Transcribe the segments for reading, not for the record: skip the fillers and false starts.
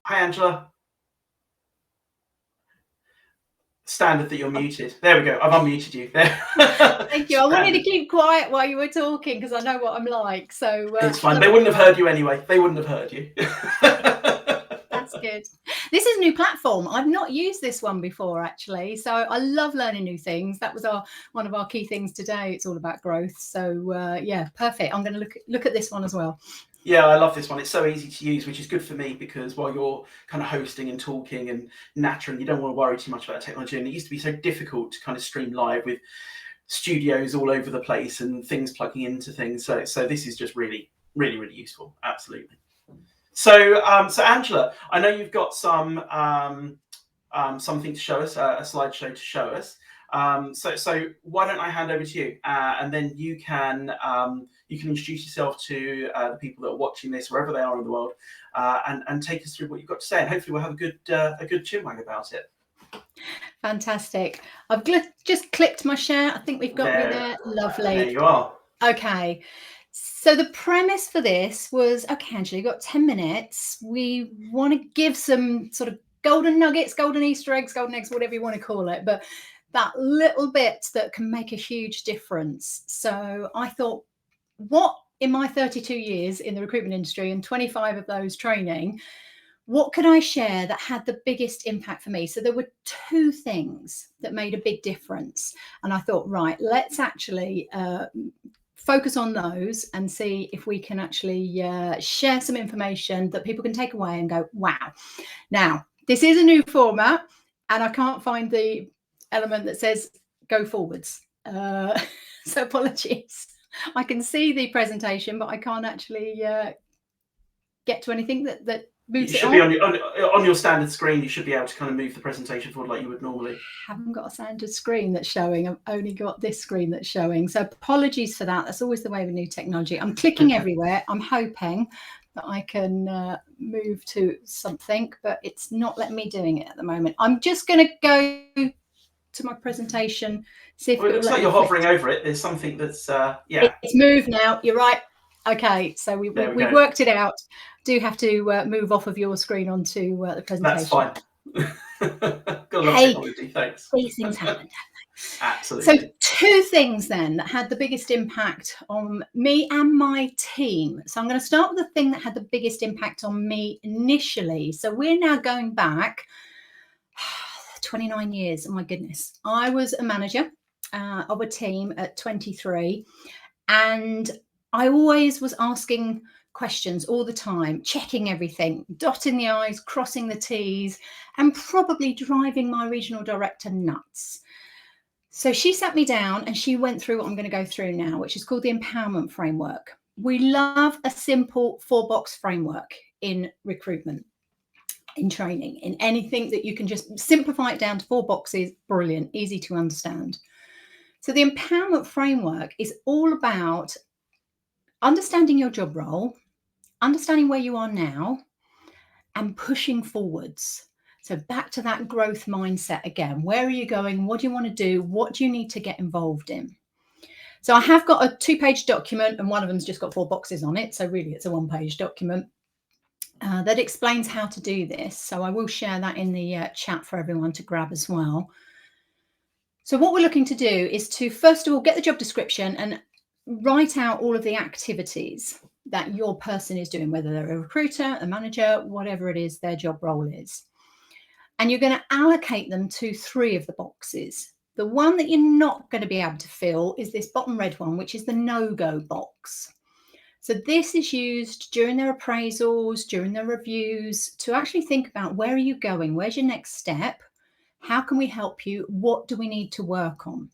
Hi, Angela. Standard that you're muted. There we go. I've unmuted you. There. Thank you. I wanted to keep quiet while you were talking because I know what I'm like. So it's fine. They wouldn't have heard you anyway. They wouldn't have heard you. That's good. This is a new platform. I've not used this one before, actually. So I love learning new things. That was one of our key things today. It's all about growth. So yeah, perfect. I'm going to look at this one as well. Yeah, I love this one. It's so easy to use, which is good for me because while you're kind of hosting and talking and nattering, you don't want to worry too much about technology. And it used to be so difficult to kind of stream live with studios all over the place and things plugging into things. So this is just really, really, really useful. Absolutely. So Angela, I know you've got something to show us, a slideshow to show us. So why don't I hand over to you, and then you can introduce yourself to the people that are watching this wherever they are in the world, and take us through what you've got to say, and hopefully we'll have a good chinwag about it. Fantastic. I've just clicked my share. I think we've got me there. Lovely. There you are. Okay. So the premise for this was, okay, Angela, you've got 10 minutes. We want to give some sort of golden nuggets, golden Easter eggs, golden eggs, whatever you want to call it, but that little bit that can make a huge difference. So I thought, what in my 32 years in the recruitment industry and 25 of those training, what could I share that had the biggest impact for me? So there were two things that made a big difference. And I thought, right, let's actually focus on those and see if we can actually share some information that people can take away and go, wow. Now, this is a new format and I can't find the element that says go forwards. So apologies. I can see the presentation, but I can't actually get to anything that moves it should be on your standard screen. You should be able to kind of move the presentation forward like you would normally. I haven't got a standard screen that's showing. I've only got this screen that's showing. So apologies for that. That's always the way with new technology. I'm clicking everywhere. I'm hoping that I can move to something, but it's not letting me doing it at the moment. I'm just going to go to my presentation. See if it looks like you're hovering over it. There's something that's yeah. It's moved now. You're right. Okay, so we worked it out. Do have to move off of your screen onto the presentation. That's fine. Got a lot of technology. Thanks. These things happen. Absolutely. So two things then that had the biggest impact on me and my team. So I'm going to start with the thing that had the biggest impact on me initially. So we're now going back 29 years. Oh my goodness. I was a manager of a team at 23, and I always was asking questions all the time, checking everything, dotting the I's, crossing the T's, and probably driving my regional director nuts. So she sat me down and she went through what I'm going to go through now, which is called the empowerment framework. We love a simple 4-box framework in recruitment, in training, in anything that you can just simplify it down to 4 boxes. Brilliant, easy to understand. So the empowerment framework is all about understanding your job role, understanding where you are now, and pushing forwards. So back to that growth mindset again. Where are you going? What do you want to do? What do you need to get involved in? So I have got a 2-page document, and one of them's just got 4 boxes on it. So really it's a 1-page document that explains how to do this. So I will share that in the chat for everyone to grab as well. So what we're looking to do is to, first of all, get the job description and write out all of the activities that your person is doing, whether they're a recruiter, a manager, whatever it is their job role is. And you're going to allocate them to 3 of the boxes. The one that you're not going to be able to fill is this bottom red one, which is the no-go box. So this is used during their appraisals, during their reviews, to actually think about where are you going? Where's your next step? How can we help you? What do we need to work on?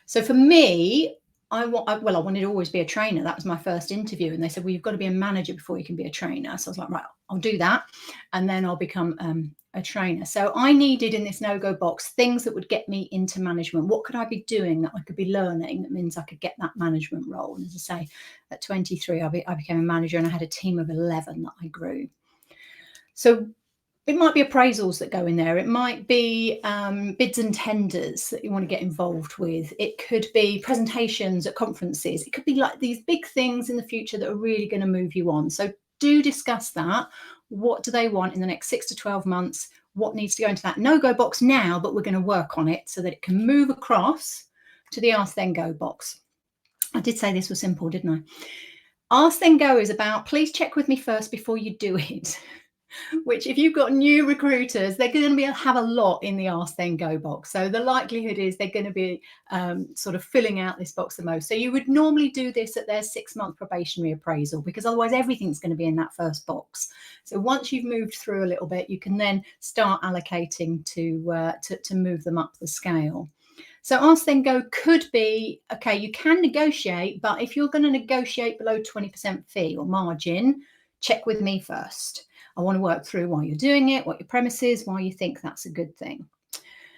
So for me, I wanted to always be a trainer. That was my first interview. And they said, well, you've got to be a manager before you can be a trainer. So I was like, right, I'll do that. And then I'll become a trainer. So I needed in this no-go box things that would get me into management. What could I be doing that I could be learning? That means I could get that management role. And as I say, at 23, I became a manager and I had a team of 11 that I grew. So it might be appraisals that go in there. It might be bids and tenders that you want to get involved with. It could be presentations at conferences. It could be like these big things in the future that are really going to move you on. So do discuss that What do they want in the next 6 to 12 months? What needs to go into that no-go box now, but we're going to work on it so that it can move across to the Ask Then Go box. I did say this was simple, didn't I? Ask Then Go is about, please check with me first before you do it. Which, if you've got new recruiters, they're going to have a lot in the Ask Then Go box. So the likelihood is they're going to be sort of filling out this box the most. So you would normally do this at their 6-month probationary appraisal, because otherwise everything's going to be in that first box. So once you've moved through a little bit, you can then start allocating to move them up the scale. So Ask Then Go could be, okay, you can negotiate, but if you're going to negotiate below 20% fee or margin, check with me first. I want to work through why you're doing it, what your premise is, why you think that's a good thing.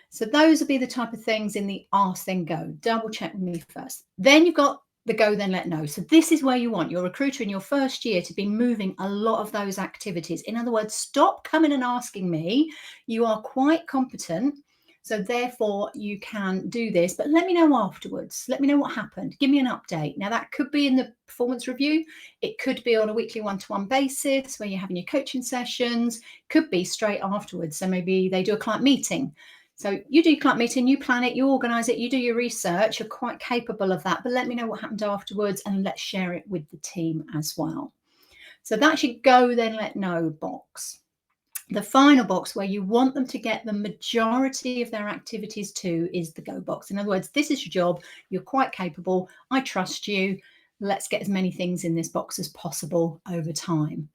So those would be the type of things in the Ask Then Go. Double check with me first. Then you've got the Go Then Let Know. So this is where you want your recruiter in your first year to be moving a lot of those activities. In other words, stop coming and asking me. You are quite competent, so therefore you can do this, but let me know afterwards. Let me know what happened. Give me an update. Now that could be in the performance review. It could be on a weekly one-to-one basis where you're having your coaching sessions. Could be straight afterwards. So maybe they do a client meeting. So you do your client meeting, you plan it, you organize it, you do your research. You're quite capable of that, but let me know what happened afterwards and let's share it with the team as well. So that's your Go Then Let Know box. The final box where you want them to get the majority of their activities to is the Go box. In other words, this is your job. You're quite capable. I trust you. Let's get as many things in this box as possible over time.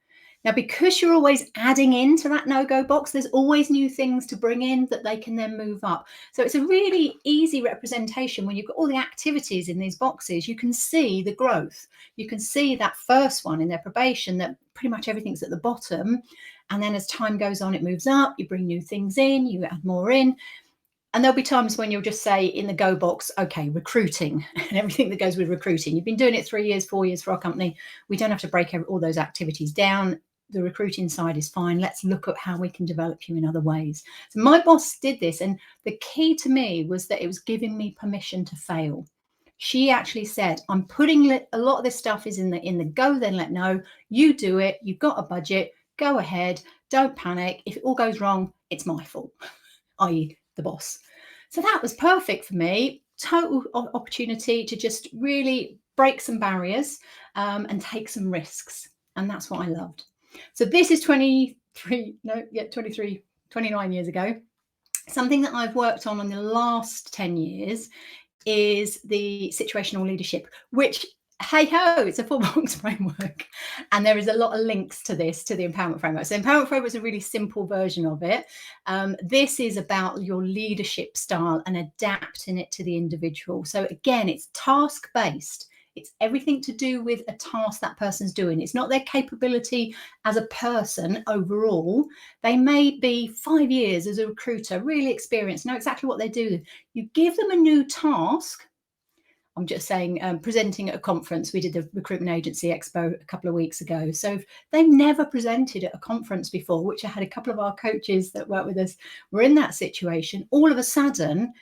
Now, because you're always adding into that no-go box, there's always new things to bring in that they can then move up. So it's a really easy representation. When you've got all the activities in these boxes, you can see the growth. You can see that first one in their probation, that pretty much everything's at the bottom. And then as time goes on, it moves up, you bring new things in, you add more in. And there'll be times when you'll just say in the Go box, okay, recruiting and everything that goes with recruiting. You've been doing it 3 years, 4 years for our company. We don't have to break all those activities down. The recruiting side is fine. Let's look at how we can develop you in other ways. So my boss did this. And the key to me was that it was giving me permission to fail. She actually said, I'm putting a lot of this stuff is in the Go Then Let Know. You do it. You've got a budget. Go ahead. Don't panic. If it all goes wrong, it's my fault, i.e. the boss. So that was perfect for me. Total opportunity to just really break some barriers and take some risks. And that's what I loved. So this is 29 years ago. Something that I've worked on in the last 10 years is the situational leadership, which, hey ho, it's a 4-box framework. And there is a lot of links to this, to the empowerment framework. So empowerment framework is a really simple version of it. This is about your leadership style and adapting it to the individual. So again, it's task-based. It's everything to do with a task that person's doing. It's not their capability as a person overall. They may be 5 years as a recruiter, really experienced, know exactly what they do. You give them a new task. I'm just saying, presenting at a conference. We did the Recruitment Agency Expo a couple of weeks ago. So if they've never presented at a conference before, which I had a couple of our coaches that work with us were in that situation, all of a sudden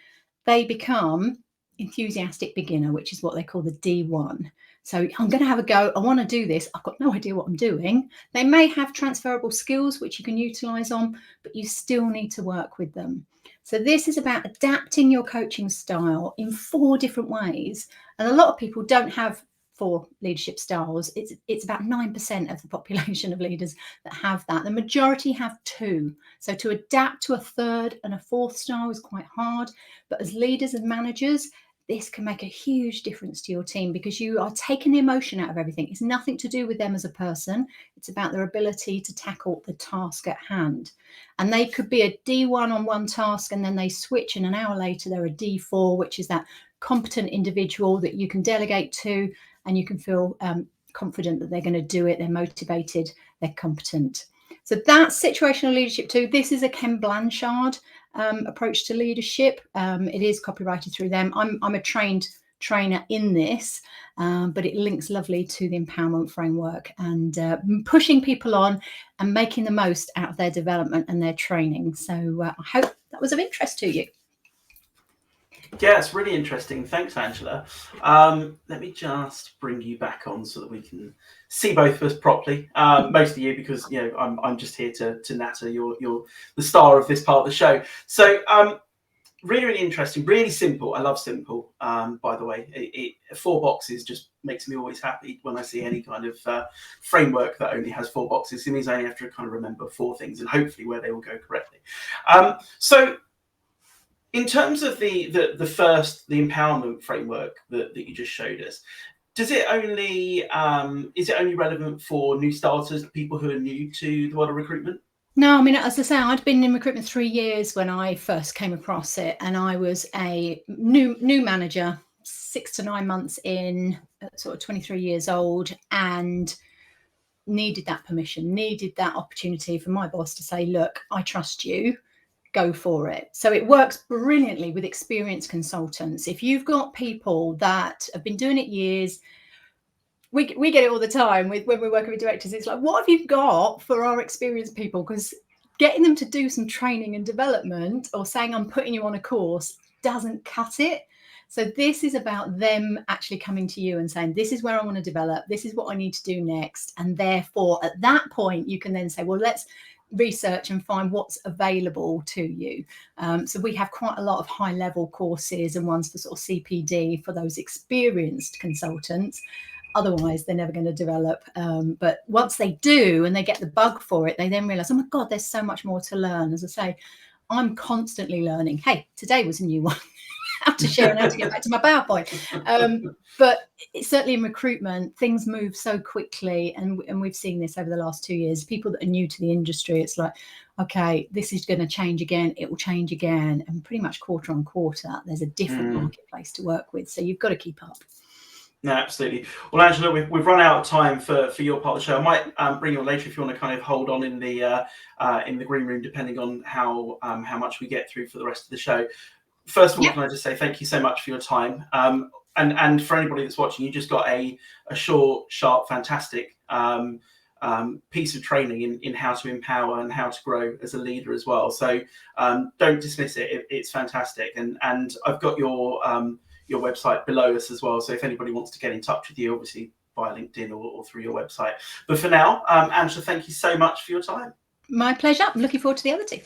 they become enthusiastic beginner, which is what they call the D1. So I'm going to have a go. I want to do this. I've got no idea what I'm doing. They may have transferable skills which you can utilize on, but you still need to work with them. So this is about adapting your coaching style in 4 different ways. And a lot of people don't have 4 leadership styles. It's about 9% of the population of leaders that have that. The majority have 2. So to adapt to a 3rd and a 4th style is quite hard. But as leaders and managers, this can make a huge difference to your team because you are taking the emotion out of everything. It's nothing to do with them as a person. It's about their ability to tackle the task at hand. And they could be a D1 on one task and then they switch and an hour later they're a D4, which is that competent individual that you can delegate to and you can feel confident that they're going to do it. They're motivated, they're competent. So that's situational leadership too. This is a Ken Blanchard approach to leadership. It is copyrighted through them. I'm a trained trainer in this, but it links lovely to the empowerment framework and pushing people on and making the most out of their development and their training. So I hope that was of interest to you. Yeah, it's really interesting. Thanks, Angela. Let me just bring you back on so that we can see both of us properly. Mostly you, because I'm just here to natter. You're the star of this part of the show. So really, really interesting, really simple. I love simple. By the way, 4 boxes just makes me always happy when I see any kind of framework that only has 4 boxes. It means I only have to kind of remember 4 things, and hopefully where they will go correctly. So in terms of the empowerment framework that you just showed us, does it only is it only relevant for new starters, people who are new to the world of recruitment? No, I mean, as I say, I'd been in recruitment 3 years when I first came across it, and I was a new manager, 6 to 9 months in, sort of 23 years old, and needed that permission, needed that opportunity for my boss to say, look, I trust you, go for it. So it works brilliantly with experienced consultants. If you've got people that have been doing it years, we get it all the time when we're working with directors. It's like, what have you got for our experienced people? Because getting them to do some training and development, or saying I'm putting you on a course, doesn't cut it. So this is about them actually coming to you and saying, this is where I want to develop, this is what I need to do next. And therefore, at that point, you can then say, well, let's research and find what's available to you. So we have quite a lot of high level courses and ones for sort of CPD for those experienced consultants. Otherwise, they're never going to develop. But once they do and they get the bug for it, they then realize, oh my God, there's so much more to learn. As I say, I'm constantly learning. Hey, today was a new one. How to share and how to get back to my PowerPoint. But certainly in recruitment, things move so quickly. And we've seen this over the last 2 years. People that are new to the industry, it's like, okay, this is going to change again. It will change again. And pretty much quarter on quarter, there's a different marketplace to work with. So you've got to keep up. No, absolutely. Well, Angela, we've run out of time for your part of the show. I might bring you on later if you want to kind of hold on in the green room, depending on how much we get through for the rest of the show. First of all, Can I just say thank you so much for your time. And for anybody that's watching, you just got a short, sharp, fantastic piece of training in how to empower and how to grow as a leader as well. So don't dismiss it. It's fantastic. And I've got your website below us as well. So if anybody wants to get in touch with you, obviously via LinkedIn or through your website. But for now, Angela, thank you so much for your time. My pleasure. I'm looking forward to the other 2.